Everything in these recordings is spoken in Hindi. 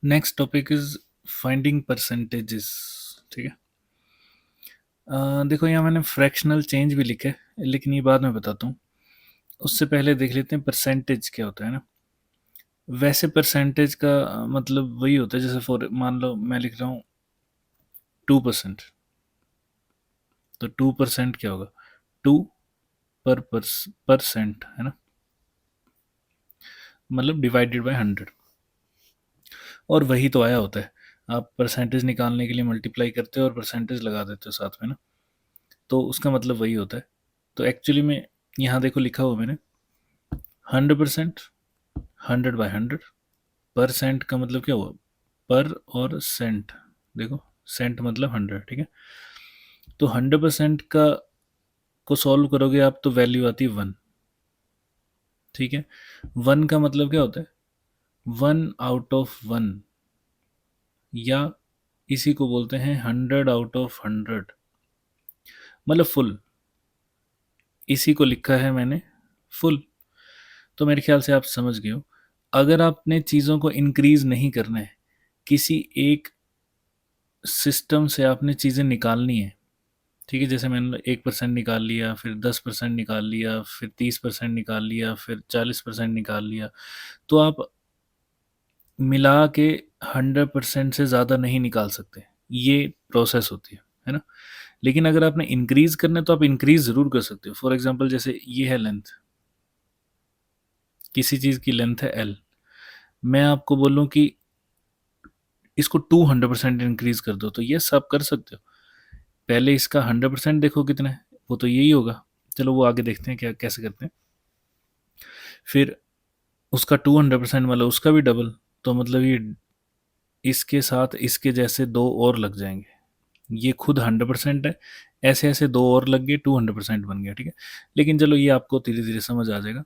Next topic is finding percentages. ठीक है। देखो यहाँ मैंने फ्रैक्शनल चेंज भी लिखा है, लेकिन ये बाद में बताता हूँ। उससे पहले देख लेते हैं परसेंटेज क्या होता है ना। वैसे परसेंटेज का मतलब वही होता है, जैसे फॉर मान लो मैं लिख रहा हूँ 2%। तो 2% क्या होगा? 2 परसेंट है ना, मतलब डिवाइडेड बाय 100। और वही तो आया होता है। आप परसेंटेज निकालने के लिए मल्टीप्लाई करते हो और परसेंटेज लगा देते हो साथ में ना, तो उसका मतलब वही होता है। तो एक्चुअली में यहाँ देखो लिखा हुआ मैंने 100%, 100/100। परसेंट का मतलब क्या हुआ? पर और सेंट। देखो सेंट मतलब 100, ठीक है। तो 100% का को सॉल्व करोगे आप तो वैल्यू आती है 1। ठीक है। 1 का मतलब क्या होता है? 1/1, या इसी को बोलते हैं 100/100, मतलब फुल। इसी को लिखा है मैंने फुल। तो मेरे ख्याल से आप समझ गए हो। अगर आपने चीज़ों को इंक्रीज नहीं करना है, किसी एक सिस्टम से आपने चीज़ें निकालनी है। ठीक है, जैसे मैंने 1% निकाल लिया, फिर 10% निकाल लिया, फिर 30% निकाल लिया, फिर 40% निकाल लिया, तो आप मिला के 100% से ज़्यादा नहीं निकाल सकते। ये प्रोसेस होती है ना। लेकिन अगर आपने इंक्रीज करना है तो आप इंक्रीज ज़रूर कर सकते हो। फॉर एग्जांपल जैसे ये है लेंथ, किसी चीज़ की लेंथ है एल। मैं आपको बोलूँ कि इसको 200% इंक्रीज कर दो, तो ये सब कर सकते हो। पहले इसका 100% देखो कितना है, वो तो यही होगा। चलो वो आगे देखते हैं क्या कैसे करते हैं। फिर उसका 200% मतलब उसका भी डबल। तो मतलब ये इसके साथ इसके जैसे दो और लग जाएंगे। ये खुद 100% है, ऐसे ऐसे दो और लग गए, 200% बन गया। ठीक है। लेकिन चलो ये आपको धीरे धीरे समझ आ जाएगा।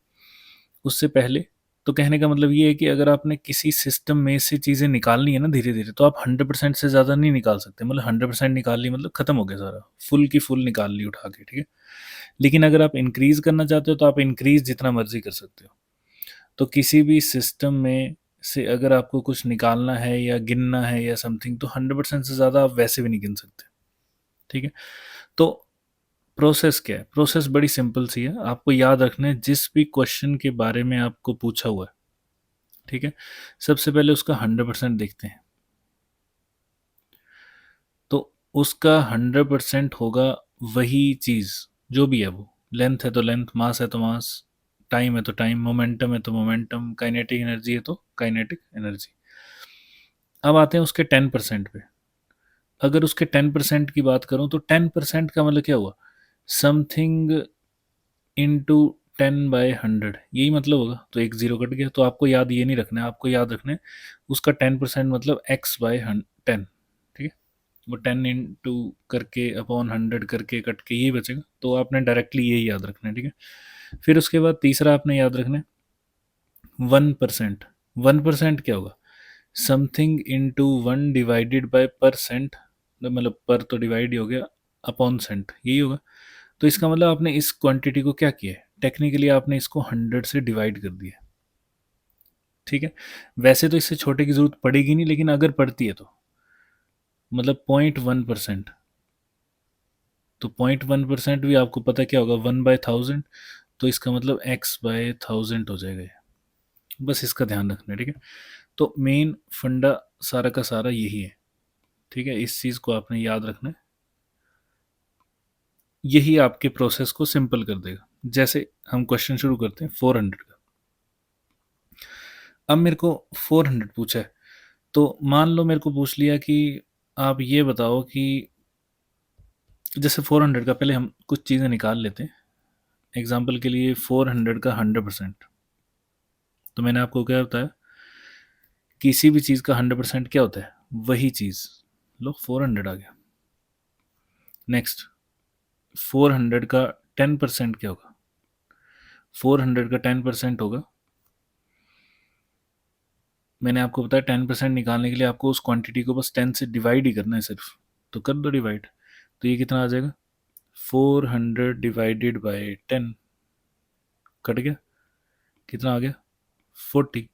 उससे पहले तो कहने का मतलब ये है कि अगर आपने किसी सिस्टम में से चीज़ें निकालनी है ना धीरे धीरे, तो आप 100% से ज़्यादा नहीं निकाल सकते। मतलब 100% निकाल ली मतलब ख़त्म हो गया सारा, फुल की फुल निकाल ली उठा के। ठीक है। लेकिन अगर आप इंक्रीज करना चाहते हो तो आप इंक्रीज जितना मर्जी कर सकते हो। तो किसी भी सिस्टम में से अगर आपको कुछ निकालना है या गिनना है या समथिंग, तो 100% से ज़्यादा आप वैसे भी नहीं गिन सकते। ठीक है। तो प्रोसेस क्या है? प्रोसेस बड़ी सिंपल सी है। आपको याद रखना है जिस भी क्वेश्चन के बारे में आपको पूछा हुआ है, ठीक है, सबसे पहले उसका 100% देखते हैं। तो उसका 100% होगा वही चीज़ जो भी है वो। लेंथ है तो लेंथ, मास है तो मास, टाइम है तो टाइम, मोमेंटम है तो मोमेंटम, काइनेटिक एनर्जी है तो काइनेटिक एनर्जी। अब आते हैं उसके 10% पे। अगर उसके 10% की बात करूं तो 10% का मतलब क्या हुआ? समथिंग इंटू 10/100, यही मतलब होगा। तो एक जीरो कट गया। तो आपको याद ये नहीं रखना है, आपको याद रखना है उसका 10% मतलब x/10। ठीक है। वो 10 इंटू करके अपॉन 100 करके कट के यही बचेगा। तो आपने डायरेक्टली यही याद रखना है। ठीक है। फिर उसके बाद तीसरा आपने याद रखना है 1%। 1% क्या होगा? समथिंग इंटू 1//%, मतलब पर तो डिवाइड ही हो गया, अपॉन सेंट, यही होगा। तो इसका मतलब आपने इस क्वांटिटी को क्या किया है? टेक्निकली आपने इसको 100 से डिवाइड कर दिया। ठीक है। वैसे तो इससे छोटे की जरूरत पड़ेगी नहीं, लेकिन अगर पड़ती है तो मतलब 0.1%। तो 0.1% भी आपको पता क्या होगा? 1/1000। तो इसका मतलब x/1000 हो जाएगा ये। बस इसका ध्यान रखना है। ठीक है। तो मेन फंडा सारा का सारा यही है। ठीक है। इस चीज़ को आपने याद रखना है। यही आपके प्रोसेस को सिंपल कर देगा। जैसे हम क्वेश्चन शुरू करते हैं 400 का। अब मेरे को 400 पूछा है। तो मान लो मेरे को पूछ लिया कि आप ये बताओ कि जैसे 400 का पहले हम कुछ चीज़ें निकाल लेते हैं। एग्जाम्पल के लिए 400 का 100%। तो मैंने आपको क्या बताया? किसी भी चीज़ का 100% क्या होता है? वही चीज़। लो 400 आ गया। नेक्स्ट, 400 का 10% क्या होगा? 400 का 10% होगा, मैंने आपको बताया 10% निकालने के लिए आपको उस क्वांटिटी को बस 10 से डिवाइड ही करना है सिर्फ। तो कर दो डिवाइड। तो ये कितना आ जाएगा? 400/10। कट गया। कितना आ गया? 40।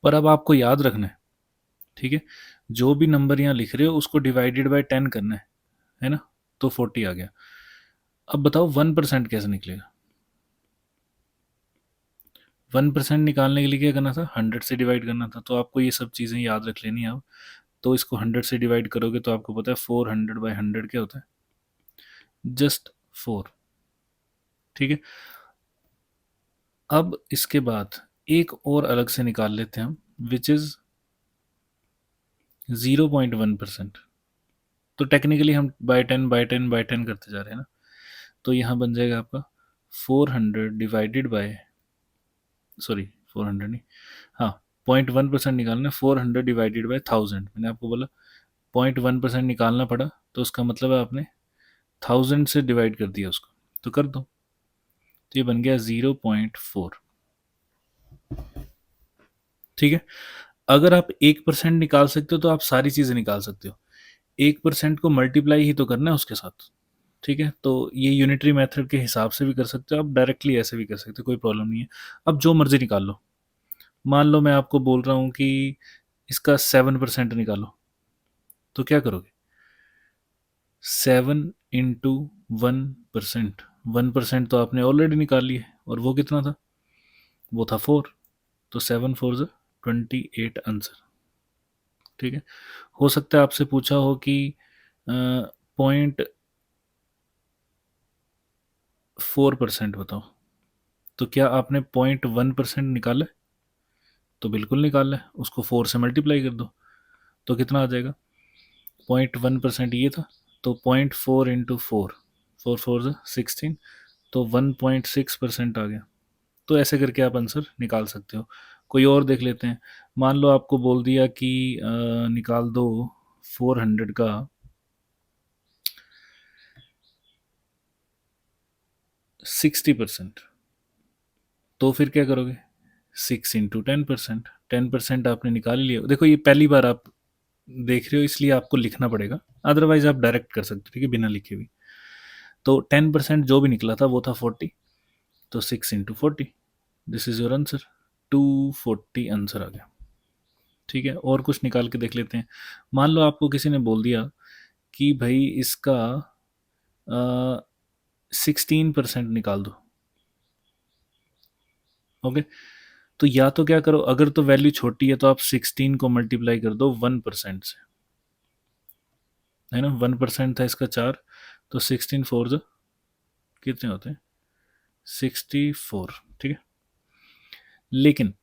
पर अब आपको याद रखना है ठीक है, जो भी नंबर यहाँ लिख रहे हो उसको डिवाइडेड बाय 10 करना है ना, तो 40 आ गया। अब बताओ 1% कैसे निकलेगा? 1% निकालने के लिए क्या करना था, 100 से डिवाइड करना था। तो आपको ये सब चीज़ें याद रख लेनी है अब। तो इसको 100 से डिवाइड करोगे तो आपको पता है 400/100 क्या होता है, जस्ट 4। ठीक है, अब इसके बाद एक और अलग से निकाल लेते हैं हम, विच इज़ 0.1%। तो टेक्निकली हम बाय 10 करते जा रहे हैं ना, तो यहाँ बन जाएगा आपका 400 डिवाइडेड बाय, सॉरी 400 नहीं, हाँ 0.1% निकालना है, 400 डिवाइडेड बाय 1000। मैंने आपको बोला 0.1% निकालना पड़ा, तो उसका मतलब है आपने 1000 से डिवाइड कर दिया उसको, तो कर दो, तो ये बन गया 0.4। ठीक है, अगर आप 1% निकाल सकते हो तो आप सारी चीज़ें निकाल सकते हो। 1% को मल्टीप्लाई ही तो करना है उसके साथ। ठीक है, तो ये यूनिटरी मेथड के हिसाब से भी कर सकते हो आप, डायरेक्टली ऐसे भी कर सकते हो, कोई प्रॉब्लम नहीं है। अब जो मर्जी निकाल लो। मान लो मैं आपको बोल रहा हूँ कि इसका 7% निकालो, तो क्या करोगे? 7 × 1%। 1% तो आपने ऑलरेडी निकाल लिया है, और वो कितना था? वो था 4। तो 7 4 28 आंसर। ठीक है, हो सकता है आपसे पूछा हो कि 0.4% बताओ, तो क्या आपने 0.1% निकाला है? तो बिल्कुल निकालना है, उसको 4 से मल्टीप्लाई कर दो, तो कितना आ जाएगा? 0.1% ये था, तो 0.4 × 4, 4 4 16, तो 1.6% आ गया। तो ऐसे करके आप आंसर निकाल सकते हो। कोई और देख लेते हैं। मान लो आपको बोल दिया कि निकाल दो 400 का 60%, तो फिर क्या करोगे? 6 × 10%। 10% आपने निकाल लिया। देखो ये पहली बार आप देख रहे हो इसलिए आपको लिखना पड़ेगा, अदरवाइज आप डायरेक्ट कर सकते हो, ठीक है, बिना लिखे भी। तो 10% जो भी निकला था वो था 40, तो 6 × 40, this is your answer. 240 answer आ गया। ठीक है, और कुछ निकाल के देख लेते हैं। मान लो आपको किसी ने बोल दिया कि भाई इसका 16% निकाल दो। ओके, तो या तो क्या करो, अगर तो वैल्यू छोटी है तो आप 16 को मल्टीप्लाई कर दो 1% से, है ना। 1% था इसका 4, तो 16 4 कितने होते हैं? 64। ठीक है, लेकिन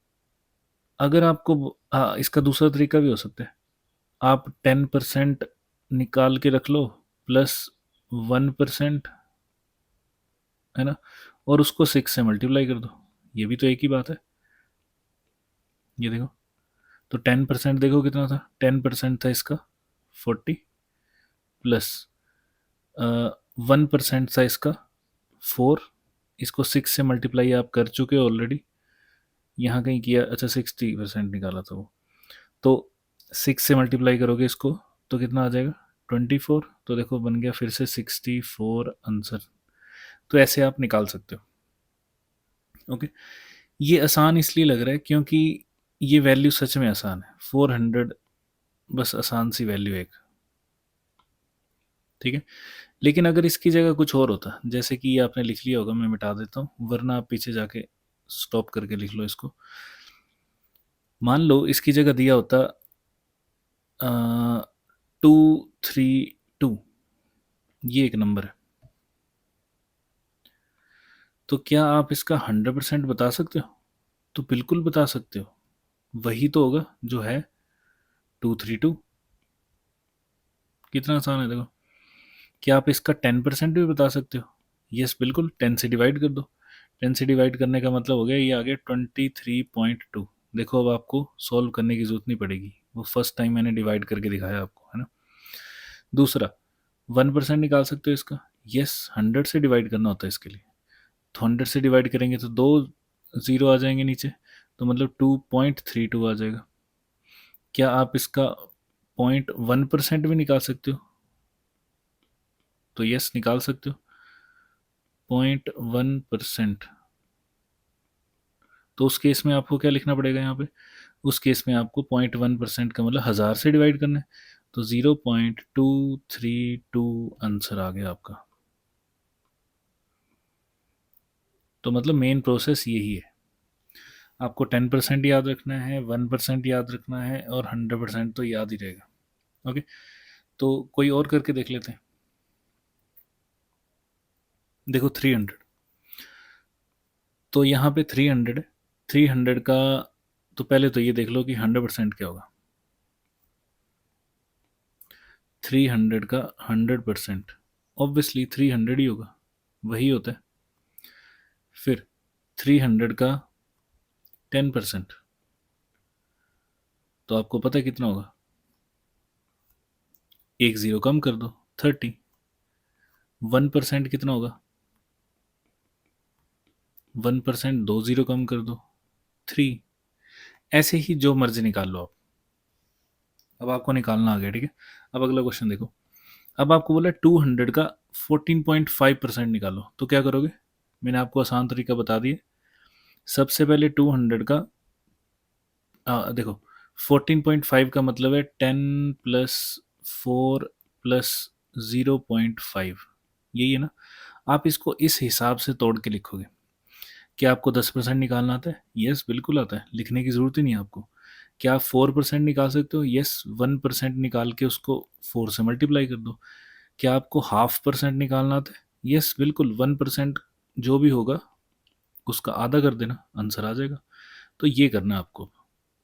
अगर आपको हाँ, इसका दूसरा तरीका भी हो सकता है। आप 10% निकाल के रख लो प्लस 1%, है ना, और उसको 6 से मल्टीप्लाई कर दो, ये भी तो एक ही बात है। ये देखो, तो 10% देखो कितना था, 10% था इसका 40, प्लस 1% था इसका 4, इसको 6 से मल्टीप्लाई आप कर चुके हो ऑलरेडी, यहाँ कहीं किया, अच्छा 60% निकाला था वो, तो 6 से मल्टीप्लाई करोगे इसको तो कितना आ जाएगा? 24। तो देखो बन गया फिर से 64 आंसर। तो ऐसे आप निकाल सकते हो। ओके, ये आसान इसलिए लग रहा है क्योंकि ये वैल्यू सच में आसान है, 400 बस आसान सी वैल्यू एक। ठीक है, लेकिन अगर इसकी जगह कुछ और होता, जैसे कि ये आपने लिख लिया होगा, मैं मिटा देता हूँ, वरना आप पीछे जाके स्टॉप करके लिख लो इसको। मान लो इसकी जगह दिया होता 232, ये एक नंबर है, तो क्या आप इसका 100% बता सकते हो? तो बिल्कुल बता सकते हो, वही तो होगा जो है 232। कितना आसान है देखो। क्या आप इसका 10% भी बता सकते हो? यस बिल्कुल, 10 से डिवाइड कर दो। 10 से डिवाइड करने का मतलब हो गया ये आ गया 23.2। देखो अब आपको सॉल्व करने की जरूरत नहीं पड़ेगी, वो फर्स्ट टाइम मैंने डिवाइड करके दिखाया आपको, है ना। दूसरा, 1% निकाल सकते हो इसका। यस, 100 से डिवाइड करना होता है इसके लिए, तो 100 से डिवाइड करेंगे तो 2 जीरो आ जाएंगे नीचे, तो मतलब 2.32 आ जाएगा। क्या आप इसका 0.1% भी निकाल सकते हो? तो यस निकाल सकते हो, 0.1%। तो उस केस में आपको क्या लिखना पड़ेगा यहाँ पे? उस केस में आपको 0.1% का मतलब 1000 से डिवाइड करना है, तो 0.232 आंसर आ गया आपका। तो मतलब मेन प्रोसेस यही है, आपको 10% याद रखना है, 1% याद रखना है, और 100% तो याद ही रहेगा। ओके, तो कोई और करके देख लेते हैं। देखो 300, तो यहाँ पे 300 है, 300 का, तो पहले तो ये देख लो कि 100% क्या होगा। 300 का 100% ऑब्वियसली 300 ही होगा, वही होता है। फिर 300 का 10%, तो आपको पता है कितना होगा, एक ज़ीरो कम कर दो, 30। 1% कितना होगा, 1% दो ज़ीरो कम कर दो, 3। ऐसे ही जो मर्जी निकाल लो आप। अब आपको निकालना आ गया, ठीक है। अब अगला क्वेश्चन देखो, अब आपको बोला 200 का 14.5% निकालो, तो क्या करोगे। मैंने आपको आसान तरीका बता दिया। सबसे पहले 200 का देखो 14.5 का मतलब है 10 प्लस 4 प्लस 0.5, यही है ना। आप इसको इस हिसाब से तोड़ के लिखोगे। क्या आपको 10% निकालना आता है? यस, बिल्कुल आता है, लिखने की ज़रूरत ही नहीं है आपको। क्या आप 4% निकाल सकते हो? यस, 1% निकाल के उसको 4 से मल्टीप्लाई कर दो। क्या आपको 0.5% निकालना आता है? यस, बिल्कुल, 1% जो भी होगा उसका आधा कर देना, आंसर आ जाएगा। तो ये करना है आपको।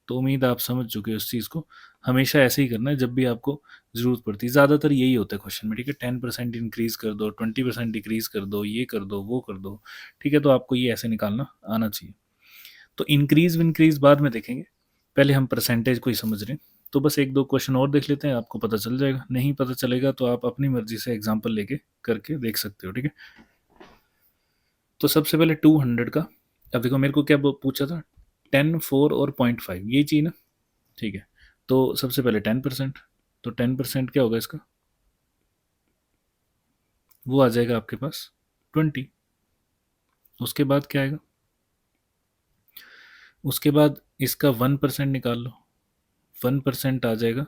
तो उम्मीद है आप समझ चुके हो इस चीज़ को। हमेशा ऐसे ही करना है जब भी आपको ज़रूरत पड़ती है। ज़्यादातर यही होता है क्वेश्चन में, ठीक है। 10% इंक्रीज़ कर दो, 20% डिक्रीज़ कर दो, ये कर दो, वो कर दो, ठीक है। तो आपको ये ऐसे निकालना आना चाहिए। तो इंक्रीज़ विंक्रीज़ बाद में देखेंगे, पहले हम परसेंटेज को ही समझ रहे हैं। तो बस एक दो क्वेश्चन और देख लेते हैं, आपको पता चल जाएगा। नहीं पता चलेगा तो आप अपनी मर्जी से एग्जाम्पल लेके करके देख सकते हो, ठीक है। तो सबसे पहले 200 का, अब देखो मेरे को क्या पूछा था, 10, 4 और 0.5, ये चाहिए ना, ठीक है। तो सबसे पहले 10%, तो 10% क्या होगा इसका, वो आ जाएगा आपके पास 20। उसके बाद क्या आएगा, उसके बाद इसका 1% निकाल लो, 1% आ जाएगा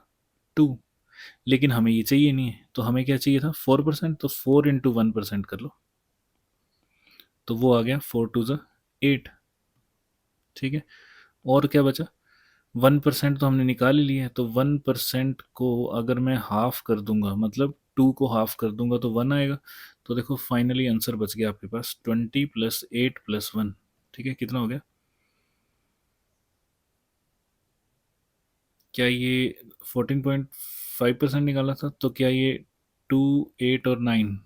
2। लेकिन हमें ये चाहिए नहीं है, तो हमें क्या चाहिए था, 4%, तो 4 इंटू 1% कर लो, तो वो आ गया 4 टू ज़ा 8, ठीक है। और क्या बचा, 1% तो हमने निकाल ही लिया है, तो 1% को अगर मैं हाफ कर दूंगा, मतलब 2 को हाफ कर दूंगा तो 1 आएगा। तो देखो फाइनली आंसर बच गया आपके पास 20 प्लस 8 प्लस 1, ठीक है। कितना हो गया, क्या ये 14.5% निकाला था, तो क्या ये 2, 8 और 9,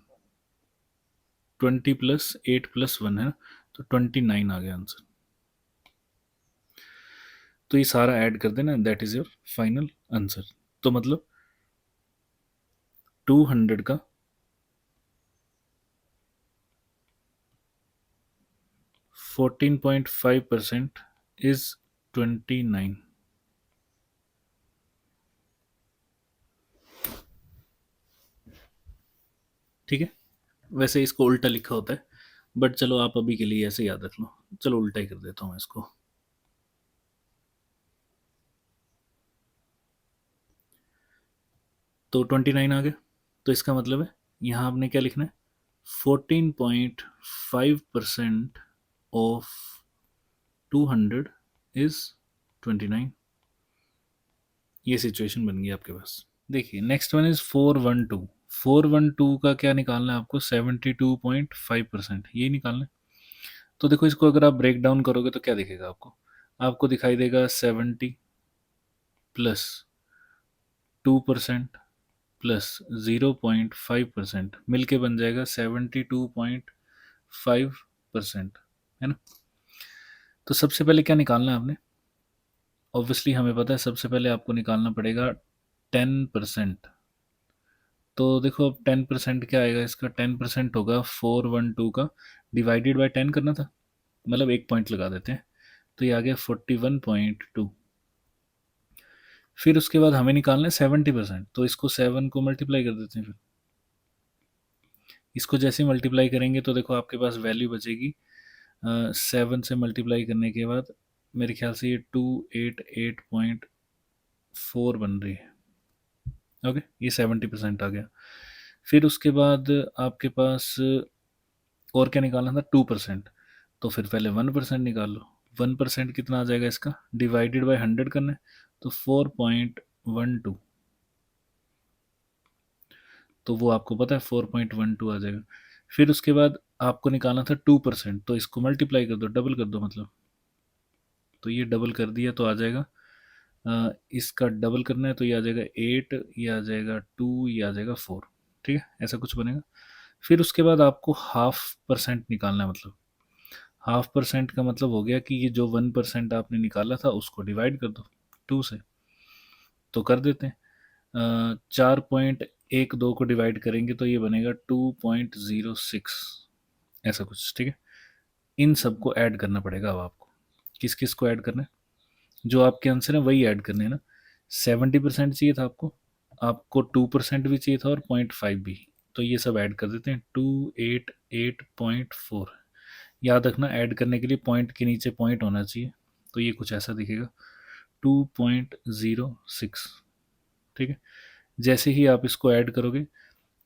20 प्लस 8 प्लस 1 है ना, तो 29 आ गया आंसर। तो ये सारा ऐड कर देना, that is your final answer. तो मतलब 200 का 14.5% इज 29। ठीक है, वैसे इसको उल्टा लिखा होता है, बट चलो आप अभी के लिए ऐसे याद रख लो। चलो उल्टा ही कर देता हूँ इसको। तो 29 आ गया, तो इसका मतलब है यहाँ आपने क्या लिखना है, 14.5% ऑफ 200 इज 29। ये सिचुएशन बन गई आपके पास। देखिए नेक्स्ट वन इज 412। 412 का क्या निकालना है आपको, 72.5%, ये निकालना है। तो देखो इसको अगर आप ब्रेक डाउन करोगे तो क्या दिखेगा आपको, आपको दिखाई देगा 70 प्लस 2% प्लस 0.5% मिलके बन जाएगा 72.5%, है ना। तो सबसे पहले क्या निकालना है आपने, ऑब्वियसली हमें पता है सबसे पहले आपको निकालना पड़ेगा 10%। तो देखो अब 10% क्या आएगा इसका, 10% होगा 412 का, डिवाइडेड बाय 10 करना था, मतलब एक पॉइंट लगा देते हैं, तो ये आ गया 41.2। फिर उसके बाद हमें निकालना है 70%, तो इसको 7 को मल्टीप्लाई कर देते हैं। फिर इसको जैसे मल्टीप्लाई करेंगे तो देखो आपके पास वैल्यू बचेगी, 7 से मल्टीप्लाई करने के बाद मेरे ख्याल से ये 288.4 बन रही है। ओके, ये 70% आ गया। फिर उसके बाद आपके पास और क्या निकालना था, 2%। तो फिर पहले 1% निकाल लो। 1% कितना आ जाएगा इसका, डिवाइडेड बाय 100 करना है, तो 4.12। तो वो आपको पता है 4.12 आ जाएगा। फिर उसके बाद आपको निकालना था 2%, तो इसको मल्टीप्लाई कर दो, डबल कर दो मतलब। तो ये डबल कर दिया तो आ जाएगा, इसका डबल करना है तो ये आ जाएगा 8, ये आ जाएगा 2, ये आ जाएगा 4। ठीक है, ऐसा कुछ बनेगा। फिर उसके बाद आपको 0.5% निकालना है, मतलब 0.5% का मतलब हो गया कि ये जो 1% आपने निकाला था उसको डिवाइड कर दो 2 से। तो कर देते हैं, 4.12 को डिवाइड करेंगे तो ये बनेगा 2.06, ऐसा कुछ। ठीक है, इन सबको ऐड करना पड़ेगा अब आपको। किस किस को ऐड करना है, जो आपके आंसर है वही ऐड करने हैं ना। 70% चाहिए था आपको, आपको 2% भी चाहिए था और 0.5 भी। तो ये सब ऐड कर देते हैं, 288.4। याद रखना, ऐड करने के लिए पॉइंट के नीचे पॉइंट होना चाहिए, तो ये कुछ ऐसा दिखेगा, 2.06। ठीक है, जैसे ही आप इसको ऐड करोगे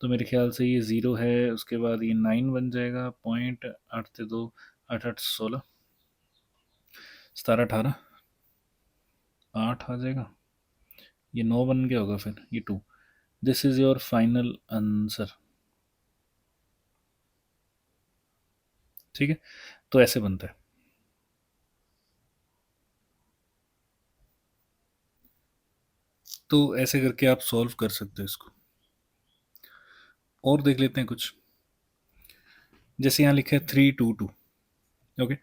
तो मेरे ख्याल से ये ज़ीरो है, उसके बाद ये 9 बन जाएगा, पॉइंट 8 से 2, 8 8 16, 17 18, 8 आ जाएगा, ये 9 बन गया होगा, फिर ये 2। This is your final answer. ठीक है, तो ऐसे बनता है। तो ऐसे करके आप सॉल्व कर सकते हो इसको। और देख लेते हैं कुछ, जैसे यहाँ लिखा है 322। ओके,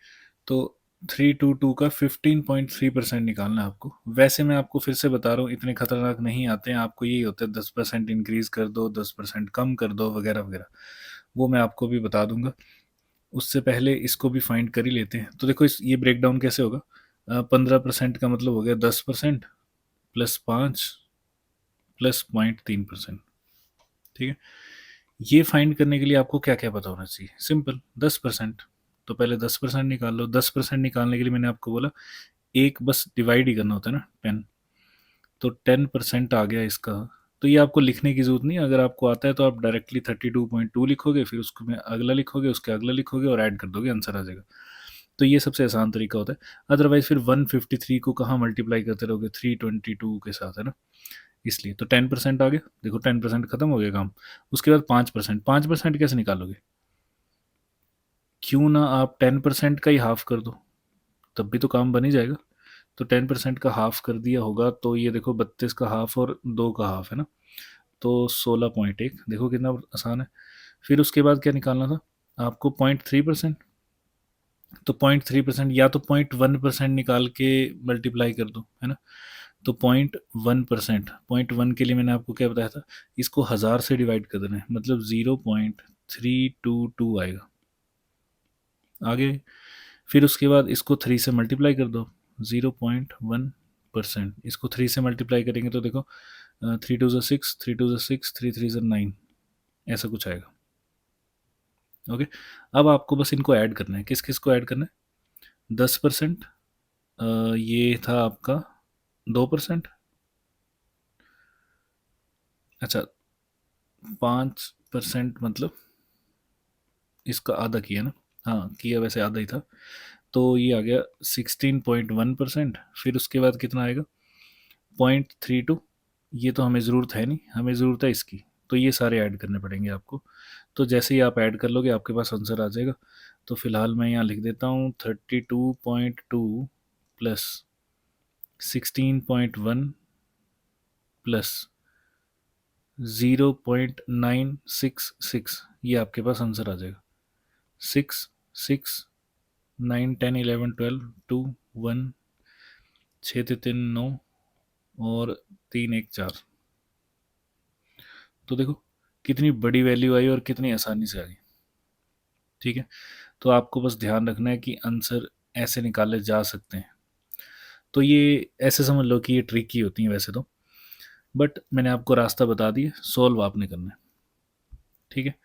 तो 322 का 15.3% निकालना है आपको। वैसे मैं आपको फिर से बता रहा हूँ, इतने खतरनाक नहीं आते हैं आपको, यही होता है 10% इंक्रीज कर दो, 10% कम कर दो, वगैरह वगैरह। वो मैं आपको भी बता दूंगा। उससे पहले इसको भी फाइंड कर ही लेते हैं। तो देखो, इस ये ब्रेक डाउन कैसे होगा, 15% का मतलब हो गया 10% प्लस 5 प्लस 0.3%। ठीक है, ये फाइंड करने के लिए आपको क्या क्या पता होना चाहिए, सिंपल, 10%। तो पहले 10% निकाल लो। 10% निकालने के लिए मैंने आपको बोला एक बस डिवाइड ही करना होता है ना, 10। तो 10% आ गया इसका। तो ये आपको लिखने की जरूरत नहीं है, अगर आपको आता है तो आप डायरेक्टली 32.2 लिखोगे, फिर उसको में अगला लिखोगे, उसके अगला लिखोगे और ऐड कर दोगे, आंसर आ जाएगा। तो ये सबसे आसान तरीका होता है। अदरवाइज फिर 153 को कहाँ मल्टीप्लाई करते रहोगे 322 के साथ, है ना। इसलिए तो 10% आ गया, देखो 10% खत्म हो गया काम। उसके बाद 5%, 5% कैसे निकालोगे, क्यों ना आप 10% का ही हाफ कर दो, तब भी तो काम बन ही जाएगा। तो 10% का हाफ कर दिया होगा तो ये देखो 32 का हाफ और 2 का हाफ है ना, तो 16.1, देखो कितना आसान है। फिर उसके बाद क्या निकालना था आपको, 0.3%। तो 0.3% या तो 0.1% निकाल के मल्टीप्लाई कर दो, है ना। तो 0.1%, 0.1 के लिए मैंने आपको क्या बताया था, इसको 1000 से डिवाइड कर देना है, मतलब 0.322 आएगा। आगे फिर उसके बाद इसको 3 से मल्टीप्लाई कर दो, 0.1%। इसको 3 से मल्टीप्लाई करेंगे तो देखो, 3 2 6, 3 2 6, 3 3 9, ऐसा कुछ आएगा। ओके, अब आपको बस इनको ऐड करना है। किस किस को ऐड करना है, 10%, ये था आपका 2%, अच्छा 5% मतलब इसका आधा किया ना, हाँ किया, वैसे आधा ही था। तो ये आ गया 16.1%। फिर उसके बाद कितना आएगा, 0.32। ये तो हमें ज़रूरत है नहीं, हमें ज़रूरत है इसकी, तो ये सारे ऐड करने पड़ेंगे आपको। तो जैसे ही आप ऐड कर लोगे आपके पास आंसर आ जाएगा। तो फिलहाल मैं यहाँ लिख देता हूँ 32.2 प्लस 16.1 प्लस 0.966, ये आपके पास आंसर आ जाएगा। 6 6 9 10 11 12 2 1, 6 3 3 9 और 3 1 4। तो देखो कितनी बड़ी वैल्यू आई और कितनी आसानी से आ गई। ठीक है, तो आपको बस ध्यान रखना है कि आंसर ऐसे निकाले जा सकते हैं। तो ये ऐसे समझ लो कि ये ट्रिकी होती हैं वैसे तो, बट मैंने आपको रास्ता बता दिया, सॉल्व आपने करना है। ठीक है,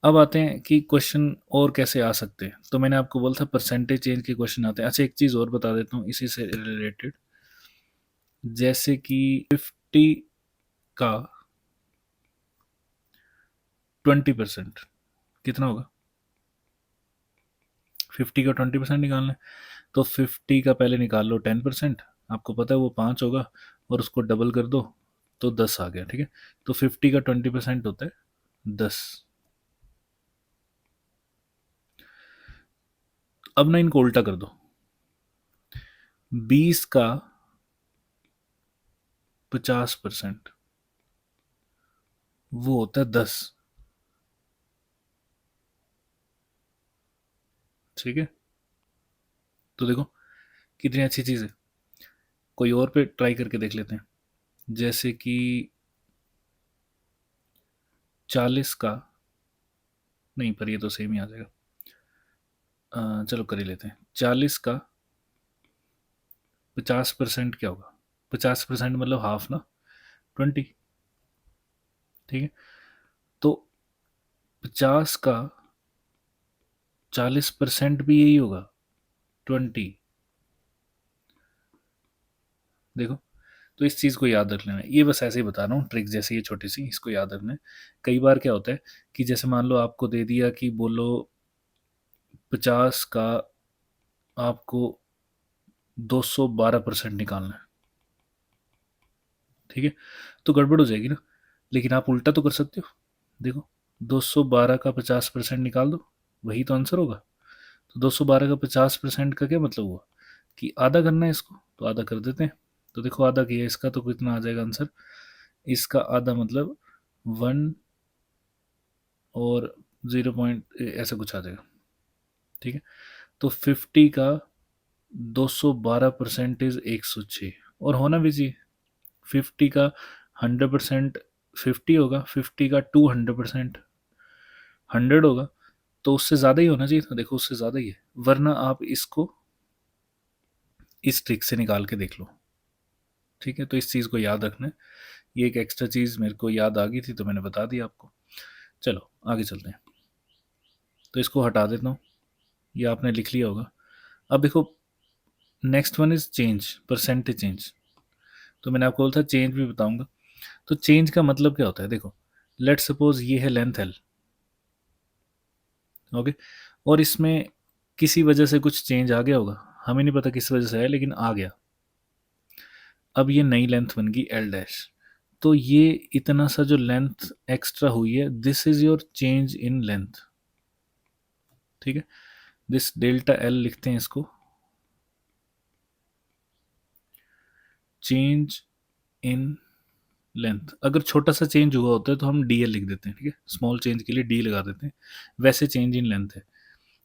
अब आते हैं कि क्वेश्चन और कैसे आ सकते हैं। तो मैंने आपको बोला था परसेंटेज चेंज के क्वेश्चन आते हैं। अच्छा, एक चीज़ और बता देता हूँ इसी से रिलेटेड। जैसे कि 50 का 20% कितना होगा? 50 का 20% निकालना है, तो 50 का पहले निकाल लो 10%। आपको पता है वो 5 होगा, और उसको डबल कर दो तो 10 आ गया। ठीक है, तो 50 का 20% होता है 10। अब ना इनको उल्टा कर दो। 20 का 50% वो होता है 10। ठीक है, तो देखो कितनी अच्छी चीज़ है। कोई और पे ट्राई करके देख लेते हैं। जैसे कि 40 का, नहीं पर ये तो सेम ही आ जाएगा। चलो कर ही लेते हैं। 40 का 50% क्या होगा? 50% मतलब हाफ ना, 20। ठीक है, तो 50 का 40% भी यही होगा, 20। देखो, तो इस चीज़ को याद रख लेना। ये बस ऐसे ही बता रहा हूँ, ट्रिक जैसे ये छोटी सी, इसको याद रखना है। कई बार क्या होता है कि जैसे मान लो आपको दे दिया कि बोलो 50 का आपको 212% निकालना है। ठीक है, तो गड़बड़ हो जाएगी ना। लेकिन आप उल्टा तो कर सकते हो। देखो, 212 का 50% निकाल दो, वही तो आंसर होगा। तो 212 का 50% का क्या मतलब हुआ कि आधा करना है इसको, तो आधा कर देते हैं। तो देखो आधा किया इसका, तो कितना आ जाएगा आंसर? इसका आधा मतलब 1 और 0 पॉइंट ऐसा कुछ आ जाएगा। ठीक है, तो 50 का 212% इज 106, और होना भी चाहिए। 50 का 100% 50 होगा, 50 का 200% 100 होगा, तो उससे ज़्यादा ही होना चाहिए था। देखो उससे ज़्यादा ही है, वरना आप इसको इस ट्रिक से निकाल के देख लो। ठीक है, तो इस चीज़ को याद रखना है। ये एक एक्स्ट्रा चीज़ मेरे को याद आ गई थी, तो मैंने बता दिया आपको। चलो आगे चलते हैं। तो इसको हटा देता हूँ, ये आपने लिख लिया होगा। अब देखो, next one is change, percentage change. तो मैंने आपको बोला था चेंज भी बताऊंगा। तो चेंज का मतलब क्या होता है? देखो, लेट सपोज ये है लेंथ एल। ओके, और इसमें किसी वजह से कुछ चेंज आ गया होगा, हमें नहीं पता किस वजह से है, लेकिन आ गया। अब ये नई लेंथ बन गई एल डैश। तो ये इतना सा जो लेंथ एक्स्ट्रा हुई है, this is your change in length. ठीक है, दिस डेल्टा एल लिखते हैं इसको, चेंज इन लेंथ। अगर छोटा सा चेंज हुआ होता है तो हम डी एल लिख देते हैं। ठीक है, स्मॉल चेंज के लिए डी लगा देते हैं। वैसे चेंज इन लेंथ है,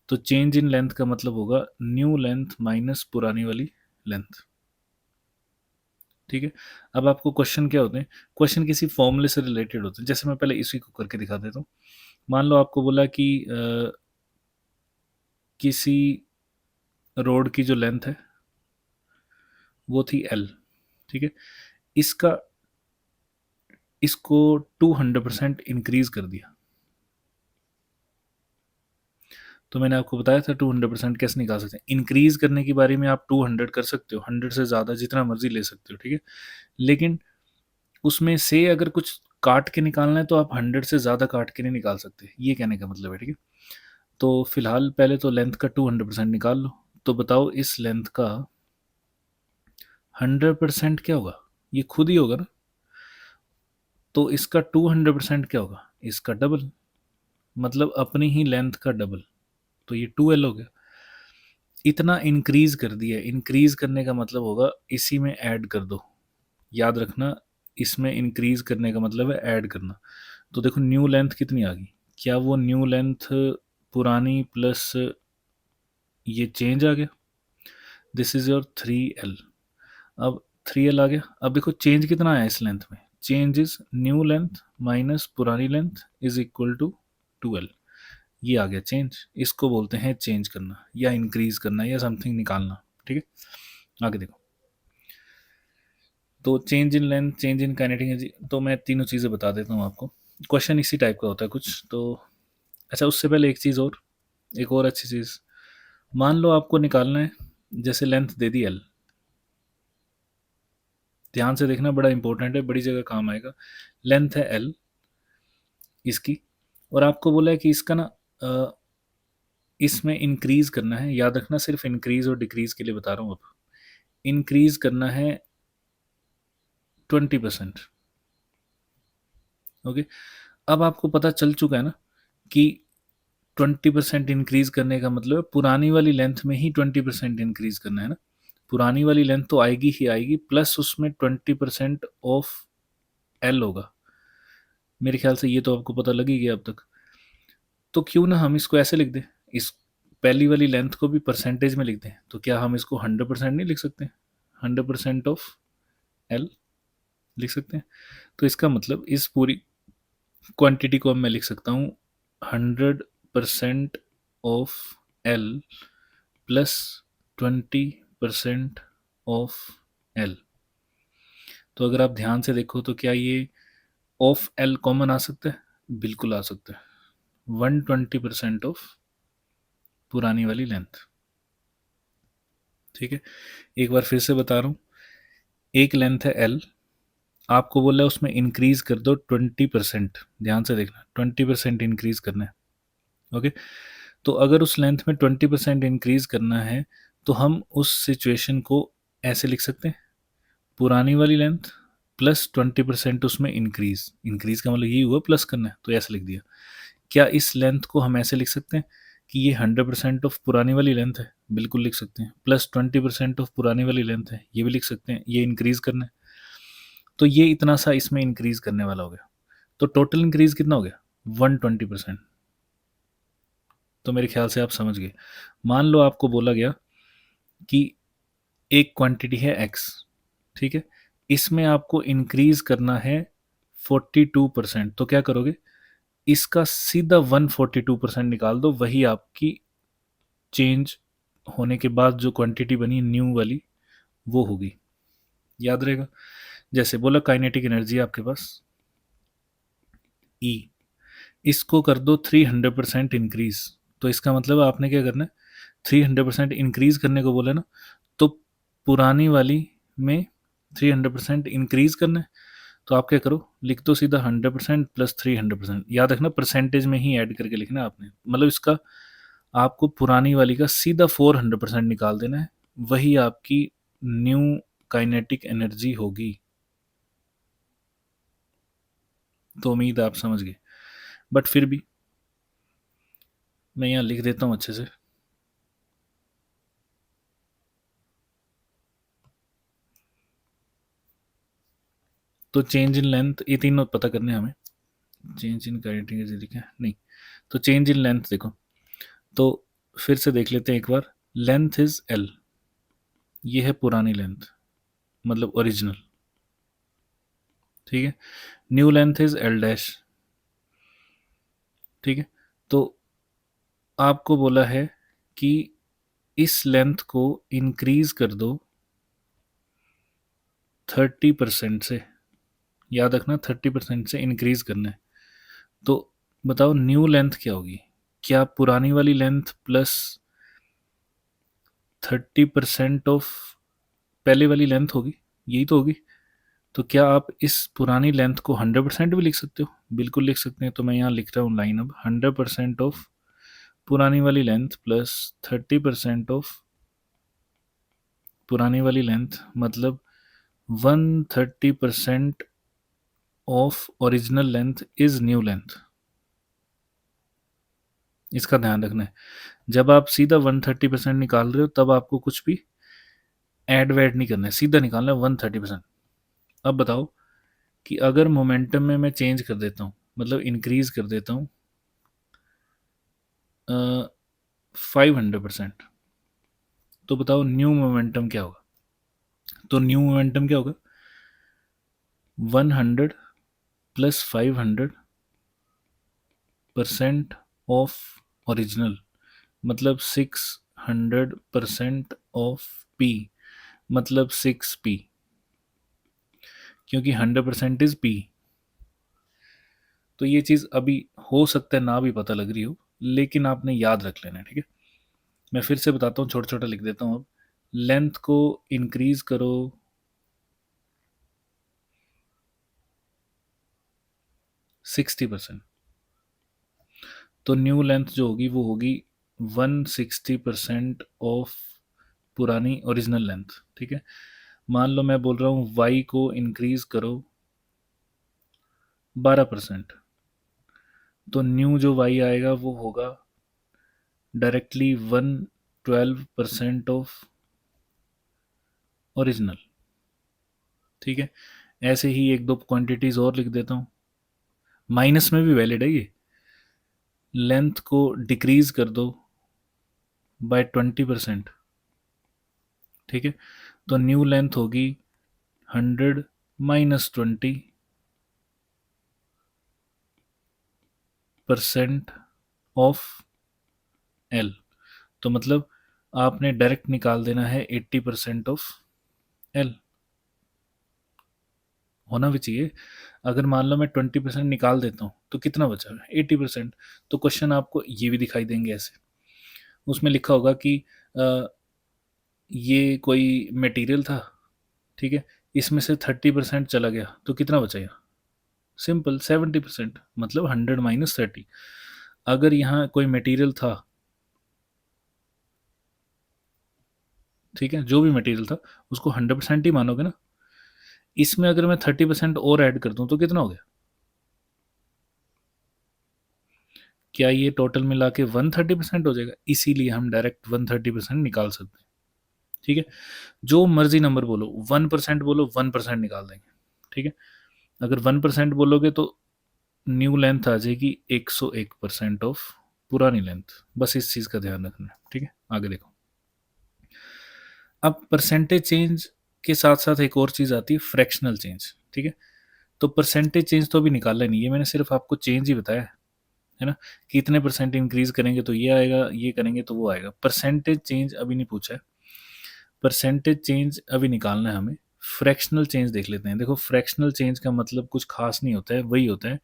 तो चेंज इन लेंथ का मतलब होगा न्यू लेंथ माइनस पुरानी वाली लेंथ। ठीक है, अब आपको क्वेश्चन क्या होते हैं? क्वेश्चन किसी फॉर्मूले से रिलेटेड होते हैं। जैसे मैं पहले इसी को करके दिखा देता हूँ। मान लो आपको बोला कि किसी रोड की जो लेंथ है वो थी एल। ठीक है, इसका इसको 200% इंक्रीज कर दिया। तो मैंने आपको बताया था 200% कैसे निकाल सकते हैं। इंक्रीज करने की बारे में आप 200 कर सकते हो, 100 से ज़्यादा जितना मर्जी ले सकते हो। ठीक है, लेकिन उसमें से अगर कुछ काट के निकालना है तो आप 100 से ज़्यादा काट के नहीं निकाल सकते, ये कहने का मतलब है। ठीक है, तो फिलहाल पहले तो लेंथ का 200% निकाल लो। तो बताओ इस लेंथ का 100% क्या होगा? ये खुद ही होगा ना। तो इसका 200% क्या होगा? इसका डबल, मतलब अपनी ही लेंथ का डबल। तो ये 2L हो गया। इतना इंक्रीज कर दिया। इंक्रीज करने का मतलब होगा इसी में ऐड कर दो। याद रखना, इसमें इंक्रीज करने का मतलब है ऐड करना। तो देखो न्यू लेंथ कितनी आ गई? क्या वो न्यू लेंथ पुरानी प्लस ये चेंज आ गया? This is your 3L। अब 3L आ गया। अब देखो चेंज कितना आया इस लेंथ में? Change is new length minus पुरानी length is equal to 2L। ये आ गया चेंज। इसको बोलते हैं चेंज करना, या इंक्रीज करना, या समथिंग निकालना। ठीक है, आगे देखो। तो change in length, change in kinetic energy, तो मैं तीनों चीज़ें बता देता हूँ आपको। क्वेश्चन इसी टाइप का होता है कुछ। तो अच्छा, उससे पहले एक चीज़ और, एक और अच्छी चीज़। मान लो आपको निकालना है, जैसे लेंथ दे दी एल, ध्यान से देखना, बड़ा इंपॉर्टेंट है, बड़ी जगह काम आएगा। लेंथ है एल इसकी, और आपको बोला है कि इसका ना इसमें इंक्रीज करना है। याद रखना, सिर्फ इंक्रीज और डिक्रीज के लिए बता रहा हूँ। अब इंक्रीज करना है 20%। ओके, अब आपको पता चल चुका है ना कि 20% इंक्रीज करने का मतलब है पुरानी वाली लेंथ में ही 20% इंक्रीज करना है ना। पुरानी वाली लेंथ तो आएगी ही आएगी, प्लस उसमें 20% ऑफ एल होगा। मेरे ख्याल से ये तो आपको पता लग ही गया अब तक। तो क्यों ना हम इसको ऐसे लिख दें, इस पहली वाली लेंथ को भी परसेंटेज में लिख दें। तो क्या हम इसको 100% नहीं लिख सकते? 100% ऑफ एल लिख सकते हैं। तो इसका मतलब इस पूरी क्वांटिटी को अब मैं लिख सकता हूँ 100% of L plus 20% of L. तो अगर आप ध्यान से देखो तो क्या ये ऑफ एल कॉमन आ सकता है? बिल्कुल आ सकता है। 120% ऑफ पुरानी वाली लेंथ। ठीक है, एक बार फिर से बता रहा हूँ। एक लेंथ है एल, आपको बोला है उसमें इंक्रीज कर दो 20%। ध्यान से देखना, 20% इंक्रीज करना है। ओके, तो अगर उस लेंथ में 20% इंक्रीज करना है, तो हम उस सिचुएशन को ऐसे लिख सकते हैं, पुरानी वाली लेंथ प्लस 20% उसमें इंक्रीज। इंक्रीज का मतलब यही हुआ, प्लस करना है, तो ऐसे लिख दिया। क्या इस लेंथ को हम ऐसे लिख सकते हैं कि ये 100% ऑफ पुरानी वाली लेंथ है? बिल्कुल लिख सकते हैं। प्लस 20% ऑफ पुरानी वाली लेंथ है, ये भी लिख सकते हैं। ये इंक्रीज करना है, तो ये इतना सा इसमें इंक्रीज करने वाला हो गया। तो टोटल इंक्रीज कितना हो गया? 120%। तो मेरे ख्याल से आप समझ गए। मान लो आपको बोला गया कि एक क्वांटिटी है एक्स, ठीक है, इसमें आपको इंक्रीज करना है 42%। तो क्या करोगे? इसका सीधा 142% निकाल दो, वही आपकी चेंज होने के बाद जो क्वांटिटी बनी न्यू वाली वो होगी। याद रहेगा, जैसे बोला काइनेटिक एनर्जी आपके पास ई, इसको कर दो 300% इंक्रीज। तो इसका मतलब आपने क्या करना है, 300% इंक्रीज करने को बोला ना, तो पुरानी वाली में 300% इंक्रीज करना है। तो आप क्या करो, लिख दो सीधा 100% प्लस 300%। याद रखना, परसेंटेज में ही ऐड करके लिखना है आपने। मतलब इसका आपको पुरानी वाली का सीधा 400% निकाल देना है, वही आपकी न्यू काइनेटिक एनर्जी होगी। तो उम्मीद है आप समझ गए, बट फिर भी मैं यहाँ लिख देता हूँ अच्छे से। तो चेंज इन लेंथ, ये तीनों पता करने हैं हमें। चेंज इन काइनेटिक एनर्जी लिखा है नहीं, तो चेंज इन लेंथ देखो, तो फिर से देख लेते हैं एक बार। लेंथ इज एल, ये है पुरानी लेंथ, मतलब ओरिजिनल। ठीक है, new length is L dash. ठीक है, तो आपको बोला है कि इस लेंथ को इंक्रीज कर दो 30% से। याद रखना, 30% से इंक्रीज करना है। तो बताओ न्यू लेंथ क्या होगी? क्या पुरानी वाली लेंथ प्लस 30% ऑफ पहले वाली लेंथ होगी? यही तो होगी। तो क्या आप इस पुरानी लेंथ को 100% भी लिख सकते हो? बिल्कुल लिख सकते हैं। तो मैं यहाँ लिख रहा हूँ लाइन, अब 100% ऑफ पुरानी वाली लेंथ प्लस 30% ऑफ पुरानी वाली लेंथ, मतलब 130% of original length is new length. इसका ध्यान रखना है, जब आप सीधा 130% निकाल रहे हो तब आपको कुछ भी ऐड वैड नहीं करना है, सीधा निकालना है 130%। अब बताओ कि अगर मोमेंटम में मैं चेंज कर देता हूँ, मतलब इंक्रीज कर देता हूँ 500%, तो बताओ न्यू मोमेंटम क्या होगा? तो न्यू मोमेंटम क्या होगा? 100 प्लस 500% ऑफ ओरिजिनल, मतलब 600% ऑफ पी, मतलब 6p, क्योंकि 100% इज पी। तो ये चीज़ अभी हो सकता है ना भी पता लग रही हो, लेकिन आपने याद रख लेना है, ठीक है। मैं फिर से बताता हूँ, छोटा छोटा लिख देता हूँ अब। लेंथ को इंक्रीज करो 60%, तो न्यू लेंथ जो होगी वो होगी 160% ऑफ पुरानी ओरिजिनल लेंथ, ठीक है। मान लो मैं बोल रहा हूँ वाई को इंक्रीज करो 12%, तो न्यू जो वाई आएगा वो होगा डायरेक्टली 112% ऑफ ओरिजिनल, ठीक है। ऐसे ही एक दो क्वांटिटीज और लिख देता हूँ, माइनस में भी वैलिड है ये। लेंथ को डिक्रीज कर दो बाय 20%, ठीक है। तो न्यू लेंथ होगी 100-20% ऑफ एल। तो मतलब आपने डायरेक्ट निकाल देना है 80% ऑफ एल, होना भी चाहिए। अगर मान लो मैं 20% निकाल देता हूँ तो कितना बचा, 80%। तो क्वेश्चन आपको ये भी दिखाई देंगे ऐसे, उसमें लिखा होगा कि अ, ये कोई मटेरियल था, ठीक है, इसमें से 30% चला गया तो कितना बचेगा, सिंपल 70%, मतलब 100 - 30। अगर यहाँ कोई मटेरियल था, ठीक है, जो भी मटेरियल था उसको 100% ही मानोगे ना। इसमें अगर मैं 30% और ऐड कर दूं तो कितना हो गया, क्या ये टोटल मिला के 130% हो जाएगा, इसीलिए हम डायरेक्ट 130% निकाल सकते हैं, ठीक है। जो मर्जी नंबर बोलो, 1% बोलो 1% निकाल देंगे, ठीक है। अगर 1% बोलोगे तो न्यू लेंथ आ जाएगी 101% ऑफ पुरानी लेंथ। बस इस चीज़ का ध्यान रखना है, ठीक है। आगे देखो, अब परसेंटेज चेंज के साथ साथ एक और चीज़ आती है, फ्रैक्शनल चेंज, ठीक है। तो परसेंटेज चेंज तो अभी निकालना नहीं है, मैंने सिर्फ आपको चेंज ही बताया है ना, कि इतने परसेंट इंक्रीज करेंगे तो ये आएगा, ये करेंगे तो वो आएगा। परसेंटेज चेंज अभी नहीं पूछा है, परसेंटेज चेंज अभी निकालना है हमें। फ्रैक्शनल चेंज देख लेते हैं। देखो, फ्रैक्शनल चेंज का मतलब कुछ खास नहीं होता है, वही होता है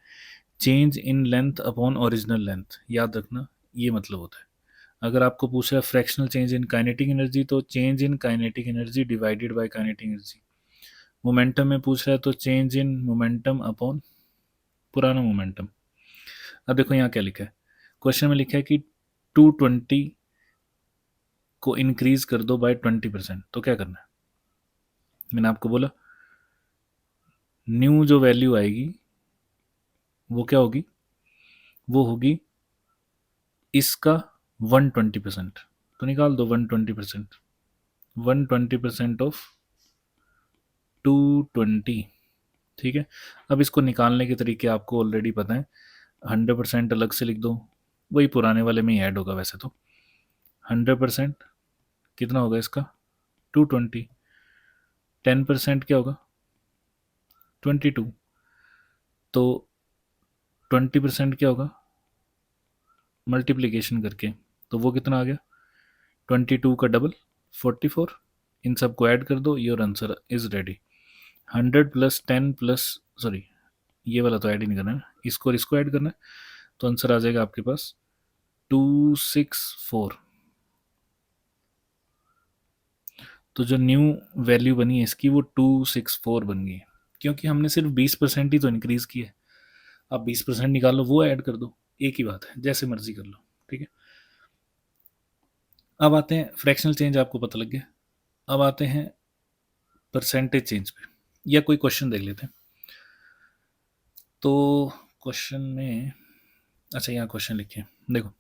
change in length upon original length, याद रखना, ये मतलब होता है। अगर आपको पूछा है fractional change in kinetic energy, तो change in kinetic energy divided by kinetic energy. Momentum में पूछ रहा है तो चेंज इन मोमेंटम अपॉन पुराना मोमेंटम। अब देखो यहाँ क्या लिखा है, क्वेश्चन में लिखा है कि 220 को इंक्रीज कर दो बाय 20%, तो क्या करना है। मैंने आपको बोला न्यू जो वैल्यू आएगी वो क्या होगी, वो होगी इसका 120%, तो निकाल दो 120%, 120% ऑफ 220, ठीक है। अब इसको निकालने के तरीके आपको ऑलरेडी पता है, 100% अलग से लिख दो, वही पुराने वाले में ही ऐड होगा वैसे तो। 100% कितना होगा इसका, 220, 10% क्या होगा, 22, तो 20% क्या होगा, मल्टीप्लीकेशन करके, तो वो कितना आ गया, 22 का डबल 44। इन सबको ऐड कर दो, your answer is ready. 100 + 10 sorry, ये वाला तो ऐड ही नहीं करना है ना, इसको और इसको ऐड करना है, तो आंसर आ जाएगा आपके पास 264। तो जो न्यू वैल्यू बनी है इसकी वो 264 बन गई, क्योंकि हमने सिर्फ 20% ही तो इंक्रीज किया है। आप 20% निकालो, वो ऐड कर दो, एक ही बात है, जैसे मर्जी कर लो, ठीक है। अब आते हैं फ्रैक्शनल चेंज, आपको पता लग गया। अब आते हैं परसेंटेज चेंज पे, या कोई क्वेश्चन देख लेते हैं। तो क्वेश्चन में, अच्छा यहाँ क्वेश्चन लिखे, देखो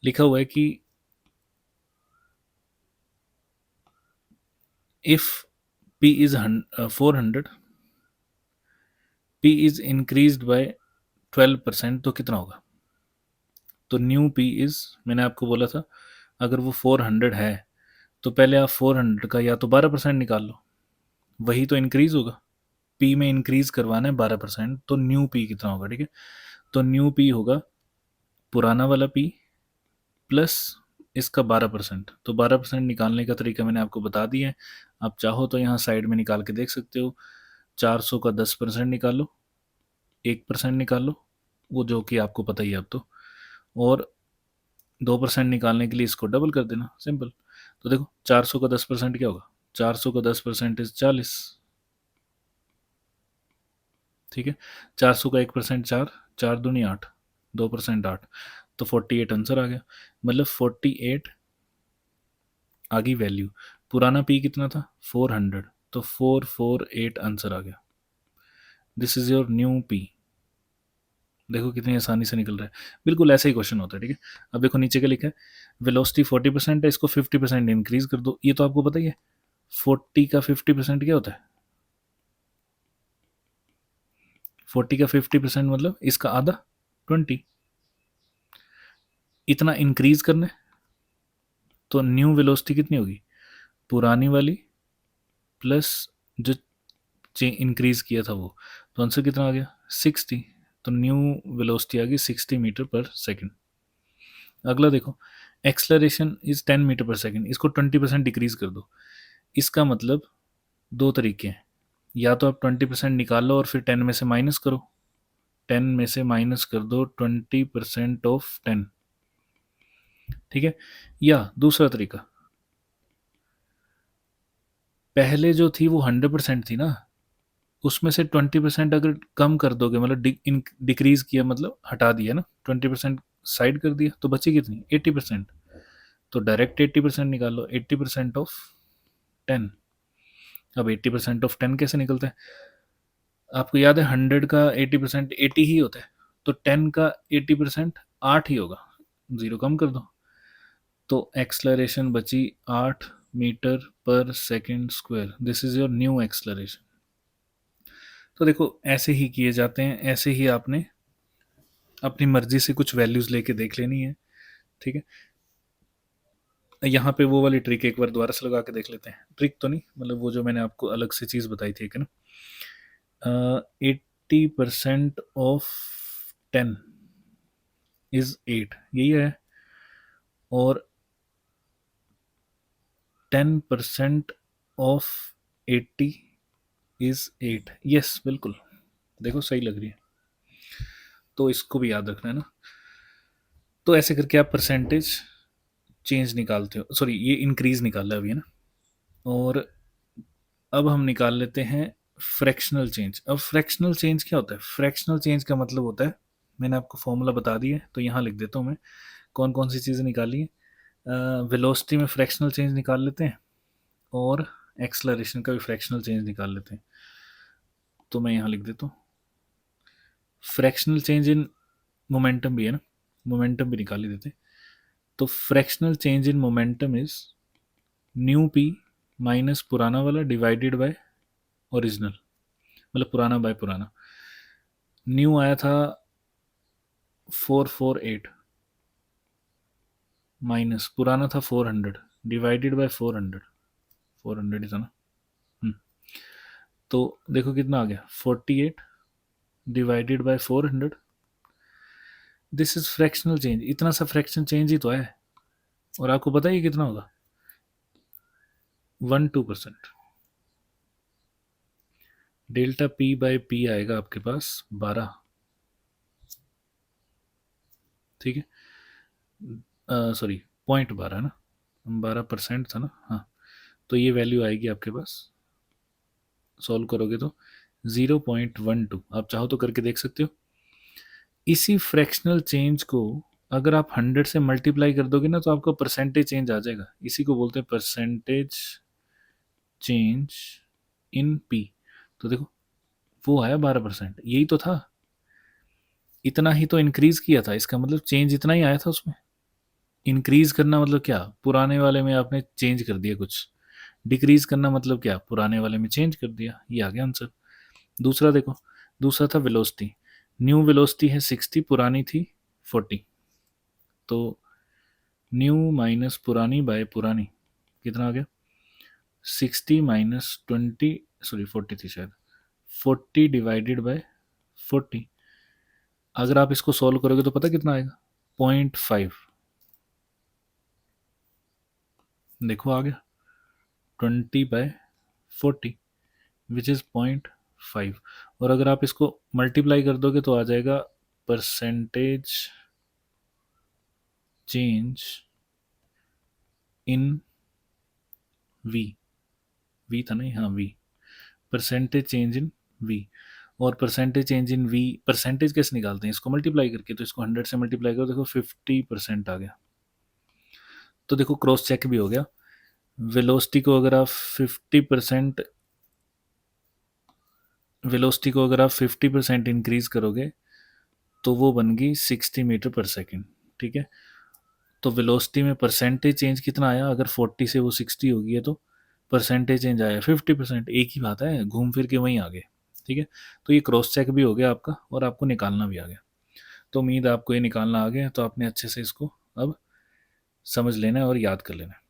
लिखा हुआ है कि if P is 400, P is increased by 12%, तो कितना होगा। तो न्यू P इज, मैंने आपको बोला था अगर वो 400 है तो पहले आप 400 का या तो 12% निकाल लो, वही तो इंक्रीज होगा। P में इंक्रीज करवाना है 12%, तो न्यू P कितना होगा, ठीक है। तो न्यू P होगा पुराना वाला P प्लस इसका 12%। तो 12% निकालने का तरीका मैंने आपको बता दिया है, आप चाहो तो यहाँ साइड में निकाल के देख सकते हो। 400 का 10% निकालो, 1% निकालो, वो जो कि आपको पता ही है अब तो। और 2% निकालने के लिए इसको डबल कर देना, सिंपल। तो देखो 400 का 10% क्या होगा, 400 का 10% इज 40। ठीक है, 400 का 1% 4, 4 दूनी 8, 2% 8, तो 48 आंसर आ गया। मतलब 48 आ गई वैल्यू। पुराना पी कितना था 400, तो 448 आंसर आ गया। This is your new P. देखो कितनी आसानी से निकल रहा है, बिल्कुल ऐसे ही क्वेश्चन होता है। ठीक है, अब देखो नीचे क्या लिखा है, वेलोसिटी 40% है, इसको 50% इंक्रीज कर दो। ये तो आपको पता ही है, 40 का 50% क्या होता है, 40 का 50% मतलब इसका आधा, 20। इतना इंक्रीज करना है, तो न्यू वेलोसिटी कितनी होगी, पुरानी वाली प्लस जो इंक्रीज किया था वो, तो आंसर कितना आ गया 60। तो न्यू वेलोसिटी आ गई 60 मीटर पर सेकेंड। अगला देखो, एक्सलरेशन इज 10 मीटर पर सेकेंड, इसको 20% डिक्रीज कर दो। इसका मतलब दो तरीके हैं, या तो आप 20% निकाल लो और फिर 10 में से माइनस करो, 10 में से माइनस कर दो 20% ऑफ 10। ठीक है, या दूसरा तरीका, पहले जो थी वो 100% थी ना, उसमें से 20% अगर कम कर दोगे, मतलब डिक्रीज किया, मतलब हटा दिया ना, 20% साइड कर दिया, तो बची कितनी 80%। तो डायरेक्ट 80% निकाल लो, 80% ऑफ 10। अब 80% ऑफ 10 कैसे निकलता है, आपको याद है 100 का 80% 80 ही होता है, तो 10 का 80% 8 ही होगा, जीरो कम कर दो। तो एक्सलरेशन बची 8 मीटर पर second square. This is your new acceleration. तो देखो ऐसे ही किए जाते हैं, ऐसे ही आपने अपनी मर्जी से कुछ वैल्यूज लेके देख लेनी है। ठीक है, यहाँ पे वो वाली ट्रिक एक बार दोबारा से लगा के देख लेते हैं, ट्रिक तो नहीं, मतलब वो जो मैंने आपको अलग से चीज़ बताई थी कि ना, 80% ऑफ 10 इज 8, यही है। और 10% ऑफ 80 इज 8, यस बिल्कुल, देखो सही लग रही है। तो इसको भी याद रखना है ना। तो ऐसे करके आप परसेंटेज चेंज निकालते हो, सॉरी ये इंक्रीज निकाला है अभी, है ना। और अब हम निकाल लेते हैं फ्रैक्शनल चेंज। अब फ्रैक्शनल चेंज क्या होता है, फ्रैक्शनल चेंज का मतलब होता है, मैंने आपको फॉर्मूला बता दिया है, तो यहाँ लिख देता हूँ मैं कौन कौन सी चीज़ें निकाली हैं। वेलोसिटी में फ्रैक्शनल चेंज निकाल लेते हैं, और एक्सलरेशन का भी फ्रैक्शनल चेंज निकाल लेते हैं। तो मैं यहाँ लिख देता हूँ फ्रैक्शनल चेंज इन मोमेंटम भी है ना, मोमेंटम भी निकाल ही देते हैं। तो fractional change in momentum is new P minus पुराना वाला डिवाइडेड बाय ओरिजिनल, मतलब पुराना बाय पुराना। न्यू आया था 448 माइनस पुराना था 400 डिवाइडेड बाय 400, 400 ही था ना। तो देखो कितना आ गया 48 divided by 400। This is fractional change, इतना सा फ्रैक्शन चेंज ही तो है। और आपको पता है ये कितना होगा, 1-2%। डेल्टा पी बाय पी आएगा आपके पास 12। ठीक है, सॉरी 0.12 ना, 12% था ना, हाँ। तो ये वैल्यू आएगी आपके पास, सॉल्व करोगे तो 0.12। आप चाहो तो करके देख सकते हो। इसी फ्रैक्शनल चेंज को अगर आप 100 से मल्टीप्लाई कर दोगे ना, तो आपका परसेंटेज चेंज आ जाएगा। इसी को बोलते हैं परसेंटेज चेंज इन पी। तो देखो वो आया 12%, यही तो था, इतना ही तो इंक्रीज किया था, इसका मतलब चेंज इतना ही आया था उसमें। इंक्रीज करना मतलब क्या, पुराने वाले में आपने चेंज कर दिया कुछ, डिक्रीज करना मतलब क्या, पुराने वाले में चेंज कर दिया। ये आ गया आंसर। दूसरा देखो, दूसरा था वेलोसिटी। न्यू वेलोसिटी है 60, पुरानी थी 40। तो न्यू माइनस पुरानी बाय पुरानी कितना आ गया, 60 - 20, सॉरी 40 थी शायद, 40 डिवाइडेड बाय 40। अगर आप इसको सॉल्व करोगे तो पता कितना आएगा, 0.5। देखो आ गया 20/40 विच इज़ 0.5। और अगर आप इसको मल्टीप्लाई कर दोगे तो आ जाएगा percentage change in V, V था नहीं, हाँ V, percentage change in V. और percentage change in V, percentage कैसे निकालते हैं, इसको मल्टीप्लाई करके, तो इसको 100 से मल्टीप्लाई करो, देखो 50% आ गया। तो देखो क्रॉस चेक भी हो गया। वेलोसिटी को अगर आप 50%, वेलोसिटी को अगर आप 50% इंक्रीज करोगे तो वो बन गई 60 मीटर पर सेकेंड, ठीक है। तो वेलोसिटी में परसेंटेज चेंज कितना आया, अगर 40 से वो 60 हो गई है तो परसेंटेज चेंज आया 50%, एक ही बात है, घूम फिर के वहीं आ गए, ठीक है। तो ये क्रॉस चेक भी हो गया आपका और आपको निकालना भी आ गया। तो उम्मीद है आपको ये निकालना आ गया, तो आपने अच्छे से इसको अब समझ लेना है और याद कर लेना है।